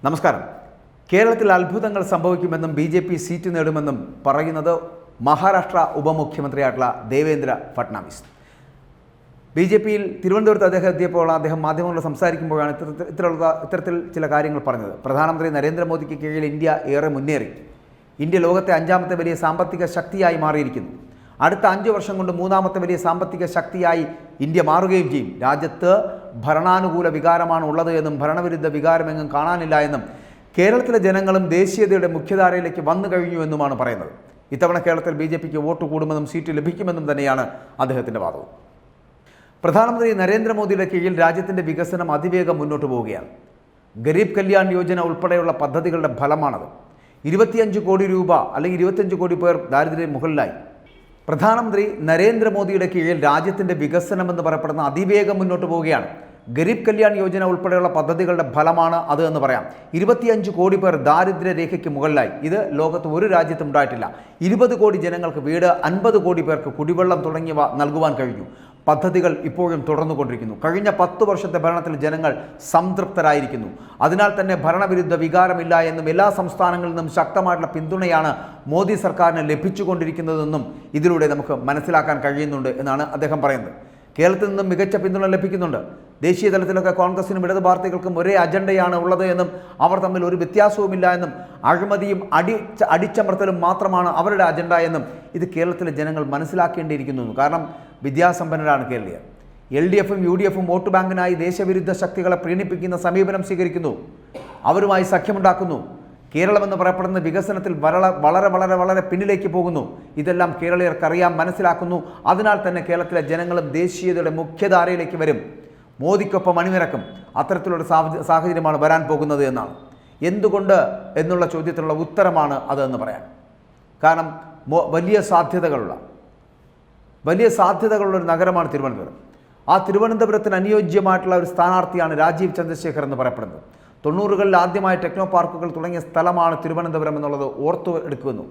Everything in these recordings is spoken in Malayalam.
നമസ്കാരം. കേരളത്തിൽ അത്ഭുതങ്ങൾ സംഭവിക്കുമെന്നും ബി.ജെ.പി. സീറ്റ് നേടുമെന്നും പറയുന്നത് മഹാരാഷ്ട്ര ഉപമുഖ്യമന്ത്രിയായിട്ടുള്ള ദേവേന്ദ്ര ഫട്നാവിസ്. ബി.ജെ.പിയിൽ തിരുവനന്തപുരത്ത് അദ്ദേഹം എത്തിയപ്പോൾ അദ്ദേഹം മാധ്യമങ്ങളോട് സംസാരിക്കുമ്പോഴാണ് ഇത്തരത്തിൽ ചില കാര്യങ്ങൾ പറഞ്ഞത്. പ്രധാനമന്ത്രി നരേന്ദ്രമോദിക്ക് കീഴിൽ ഇന്ത്യ ഏറെ മുന്നേറി. ഇന്ത്യ ലോകത്തെ 5ാമത്തെ വലിയ സാമ്പത്തിക ശക്തിയായി മാറിയിരിക്കുന്നു. അടുത്ത 5 വർഷം കൊണ്ട് 3ാമത്തെ വലിയ സാമ്പത്തിക ശക്തിയായി ഇന്ത്യ മാറുകയും ചെയ്യും. രാജ്യത്ത് ഭരണാനുകൂല വികാരമാണ് ഉള്ളത് എന്നും ഭരണവിരുദ്ധ വികാരമെങ്ങും കാണാനില്ല എന്നും കേരളത്തിലെ ജനങ്ങളും ദേശീയതയുടെ മുഖ്യധാരയിലേക്ക് വന്നു കഴിഞ്ഞു എന്നുമാണ് പറയുന്നത്. ഇത്തവണ കേരളത്തിൽ ബി.ജെ.പിക്ക് വോട്ട് കൂടുമെന്നും സീറ്റ് ലഭിക്കുമെന്നും തന്നെയാണ് അദ്ദേഹത്തിൻ്റെ വാദവും. പ്രധാനമന്ത്രി നരേന്ദ്രമോദിയുടെ കീഴിൽ രാജ്യത്തിൻ്റെ വികസനം അതിവേഗം മുന്നോട്ട് പോവുകയാണ്. ഗരീബ് കല്യാൺ യോജന ഉൾപ്പെടെയുള്ള പദ്ധതികളുടെ ഫലമാണത്. 25 കോടി രൂപ അല്ലെങ്കിൽ 25 കോടി പേർ ദാരിദ്ര്യം മുകളിലായി. പ്രധാനമന്ത്രി നരേന്ദ്രമോദിയുടെ കീഴിൽ രാജ്യത്തിൻ്റെ വികസനമെന്ന് പറയപ്പെടുന്ന അതിവേഗം മുന്നോട്ട് പോവുകയാണ്. ഗരീബ് കല്യാൺ യോജന ഉൾപ്പെടെയുള്ള പദ്ധതികളുടെ ഫലമാണ് അത് എന്ന് പറയാം. 25 കോടി പേർ ദാരിദ്ര്യരേഖയ്ക്ക് മുകളിലായി. ഇത് ലോകത്ത് ഒരു രാജ്യത്തും ഉണ്ടായിട്ടില്ല. 20 കോടി ജനങ്ങൾക്ക് വീട്, 50 കോടി പേർക്ക് കുടിവെള്ളം തുടങ്ങിയവ നൽകുവാൻ കഴിഞ്ഞു. പദ്ധതികൾ ഇപ്പോഴും തുടർന്നുകൊണ്ടിരിക്കുന്നു. കഴിഞ്ഞ 10 വർഷത്തെ ഭരണത്തിൽ ജനങ്ങൾ സംതൃപ്തരായിരിക്കുന്നു. അതിനാൽ തന്നെ ഭരണവിരുദ്ധ വികാരമില്ല എന്നും എല്ലാ സംസ്ഥാനങ്ങളിൽ നിന്നും ശക്തമായിട്ടുള്ള പിന്തുണയാണ് മോദി സർക്കാരിന് ലഭിച്ചുകൊണ്ടിരിക്കുന്നതെന്നും ഇതിലൂടെ നമുക്ക് മനസ്സിലാക്കാൻ കഴിയുന്നുണ്ട് എന്നാണ് അദ്ദേഹം പറയുന്നത്. കേരളത്തിൽ നിന്നും മികച്ച പിന്തുണ ലഭിക്കുന്നുണ്ട്. ദേശീയ തലത്തിലൊക്കെ കോൺഗ്രസിനും ഇടത് പാർട്ടികൾക്കും ഒരേ അജണ്ടയാണ് ഉള്ളത് എന്നും അവർ തമ്മിൽ ഒരു വ്യത്യാസവുമില്ല എന്നും അഴിമതിയും അടിച്ചമർത്തലും മാത്രമാണ് അവരുടെ അജണ്ട എന്നും ഇത് കേരളത്തിലെ ജനങ്ങൾ മനസ്സിലാക്കേണ്ടിയിരിക്കുന്നു. കാരണം വിദ്യാസമ്പന്നരാണ് കേരളീയർ. LDFും UDFും വോട്ട് ബാങ്കിനായി ദേശവിരുദ്ധ ശക്തികളെ പ്രീണിപ്പിക്കുന്ന സമീപനം സ്വീകരിക്കുന്നു. അവരുമായി സഖ്യമുണ്ടാക്കുന്നു. കേരളമെന്ന് പറയപ്പെടുന്ന വികസനത്തിൽ വളരെ വളരെ വളരെ പിന്നിലേക്ക് പോകുന്നു. ഇതെല്ലാം കേരളീയർക്കറിയാം, മനസ്സിലാക്കുന്നു. അതിനാൽ തന്നെ കേരളത്തിലെ ജനങ്ങളും ദേശീയതയുടെ മുഖ്യധാരയിലേക്ക് വരും. മോദിക്കൊപ്പം അണിനിരക്കും. അത്തരത്തിലുള്ള സാഹചര്യമാണ് വരാൻ പോകുന്നത് എന്നാണ്. എന്തുകൊണ്ട് എന്നുള്ള ചോദ്യത്തിനുള്ള ഉത്തരമാണ് അതെന്ന് പറയാൻ. കാരണം വലിയ സാധ്യതകളുള്ളൊരു നഗരമാണ് തിരുവനന്തപുരം. ആ തിരുവനന്തപുരത്തിന് അനുയോജ്യമായിട്ടുള്ള ഒരു സ്ഥാനാർത്ഥിയാണ് രാജീവ് ചന്ദ്രശേഖർ എന്ന് പറയപ്പെടുന്നത്. 90കളിൽ ആദ്യമായി ടെക്നോ പാർക്കുകൾ തുടങ്ങിയ സ്ഥലമാണ് തിരുവനന്തപുരം എന്നുള്ളത് ഓർത്തു എടുക്കുന്നു.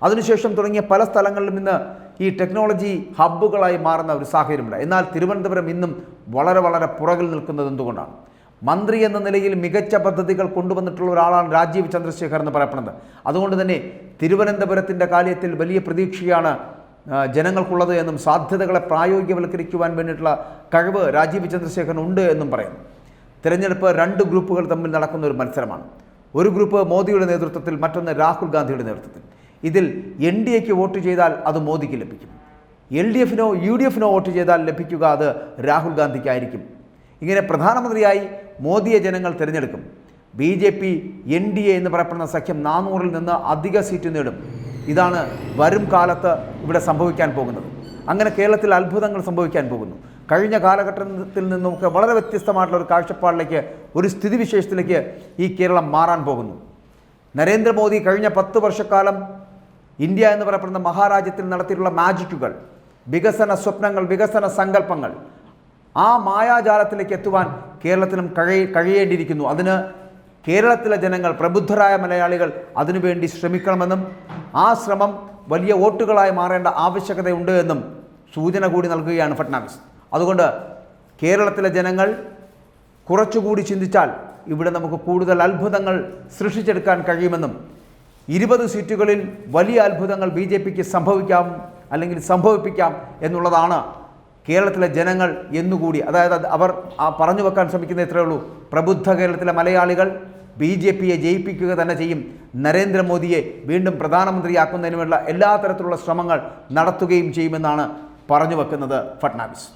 അതിനുശേഷം തുടങ്ങിയ പല സ്ഥലങ്ങളിലും ഇന്ന് ഈ ടെക്നോളജി ഹബ്ബുകളായി മാറുന്ന ഒരു സാഹചര്യമുണ്ട്. എന്നാൽ തിരുവനന്തപുരം ഇന്നും വളരെ വളരെ പുറകിൽ നിൽക്കുന്നത് എന്തുകൊണ്ടാണ്? മന്ത്രി എന്ന നിലയിൽ മികച്ച പദ്ധതികൾ കൊണ്ടുവന്നിട്ടുള്ള ഒരാളാണ് രാജീവ് ചന്ദ്രശേഖർ എന്ന് പറയപ്പെടുന്നത്. അതുകൊണ്ട് തന്നെ തിരുവനന്തപുരത്തിൻ്റെ കാര്യത്തിൽ വലിയ പ്രതീക്ഷയാണ് ജനങ്ങൾക്കുള്ളത് എന്നും സാധ്യതകളെ പ്രായോഗികവൽക്കരിക്കുവാൻ വേണ്ടിയിട്ടുള്ള കഴിവ് രാജീവ് ചന്ദ്രശേഖരൻ ഉണ്ട് എന്നും പറയുന്നു. തിരഞ്ഞെടുപ്പ് 2 ഗ്രൂപ്പുകൾ തമ്മിൽ നടക്കുന്ന ഒരു മത്സരമാണ്. ഒരു ഗ്രൂപ്പ് മോദിയുടെ നേതൃത്വത്തിൽ, മറ്റൊന്ന് രാഹുൽ ഗാന്ധിയുടെ നേതൃത്വത്തിൽ. ഇതിൽ NDAക്ക് വോട്ട് ചെയ്താൽ അത് മോദിക്ക് ലഭിക്കും. LDFനോ UDFനോ വോട്ട് ചെയ്താൽ ലഭിക്കുക അത് രാഹുൽ ഗാന്ധിക്കായിരിക്കും. ഇങ്ങനെ പ്രധാനമന്ത്രിയായി മോദിയെ ജനങ്ങൾ തിരഞ്ഞെടുക്കും. BJP NDA എന്ന് പറയപ്പെടുന്ന സഖ്യം 400-ൽ നിന്ന് അധിക സീറ്റ് നേടും. ഇതാണ് വരും കാലത്ത് ഇവിടെ സംഭവിക്കാൻ പോകുന്നത്. അങ്ങനെ കേരളത്തിൽ അത്ഭുതങ്ങൾ സംഭവിക്കാൻ പോകുന്നു. കഴിഞ്ഞ കാലഘട്ടത്തിൽ നിന്നൊക്കെ വളരെ വ്യത്യസ്തമായിട്ടുള്ള ഒരു കാഴ്ചപ്പാടിലേക്ക്, ഒരു സ്ഥിതിവിശേഷത്തിലേക്ക് ഈ കേരളം മാറാൻ പോകുന്നു. നരേന്ദ്രമോദി കഴിഞ്ഞ 10 വർഷക്കാലം ഇന്ത്യ എന്ന് പറയപ്പെടുന്ന മഹാരാജ്യത്തിൽ നടത്തിയിട്ടുള്ള മാജിക്കുകൾ, വികസന സ്വപ്നങ്ങൾ, വികസന സങ്കല്പങ്ങൾ, ആ മായാജാലത്തിലേക്ക് എത്തുവാൻ കേരളത്തിനും കഴിയേണ്ടിയിരിക്കുന്നു. അതിന് കേരളത്തിലെ ജനങ്ങൾ, പ്രബുദ്ധരായ മലയാളികൾ അതിനുവേണ്ടി ശ്രമിക്കണമെന്നും ആ ശ്രമം വലിയ വോട്ടുകളായി മാറേണ്ട ആവശ്യകതയുണ്ട് എന്നും സൂചന കൂടി നൽകുകയാണ് ഫട്നാവിസ്. അതുകൊണ്ട് കേരളത്തിലെ ജനങ്ങൾ കുറച്ചുകൂടി ചിന്തിച്ചാൽ ഇവിടെ നമുക്ക് കൂടുതൽ അത്ഭുതങ്ങൾ സൃഷ്ടിച്ചെടുക്കാൻ കഴിയുമെന്നും 20 സീറ്റുകളിൽ വലിയ അത്ഭുതങ്ങൾ BJPക്ക് സംഭവിക്കാം അല്ലെങ്കിൽ സംഭവിപ്പിക്കാം എന്നുള്ളതാണ് കേരളത്തിലെ ജനങ്ങൾ എന്നുകൂടി, അതായത് അവർ പറഞ്ഞു വെക്കാൻ ശ്രമിക്കുന്ന ഇത്രയേ ഉള്ളൂ. പ്രബുദ്ധ കേരളത്തിലെ മലയാളികൾ BJPയെ ജയിപ്പിക്കുക തന്നെ ചെയ്യും. നരേന്ദ്രമോദിയെ വീണ്ടും പ്രധാനമന്ത്രിയാക്കുന്നതിനുമുള്ള എല്ലാ തരത്തിലുള്ള ശ്രമങ്ങൾ നടത്തുകയും ചെയ്യുമെന്നാണ് പറഞ്ഞു വെക്കുന്നത് ഫട്നാവിസ്.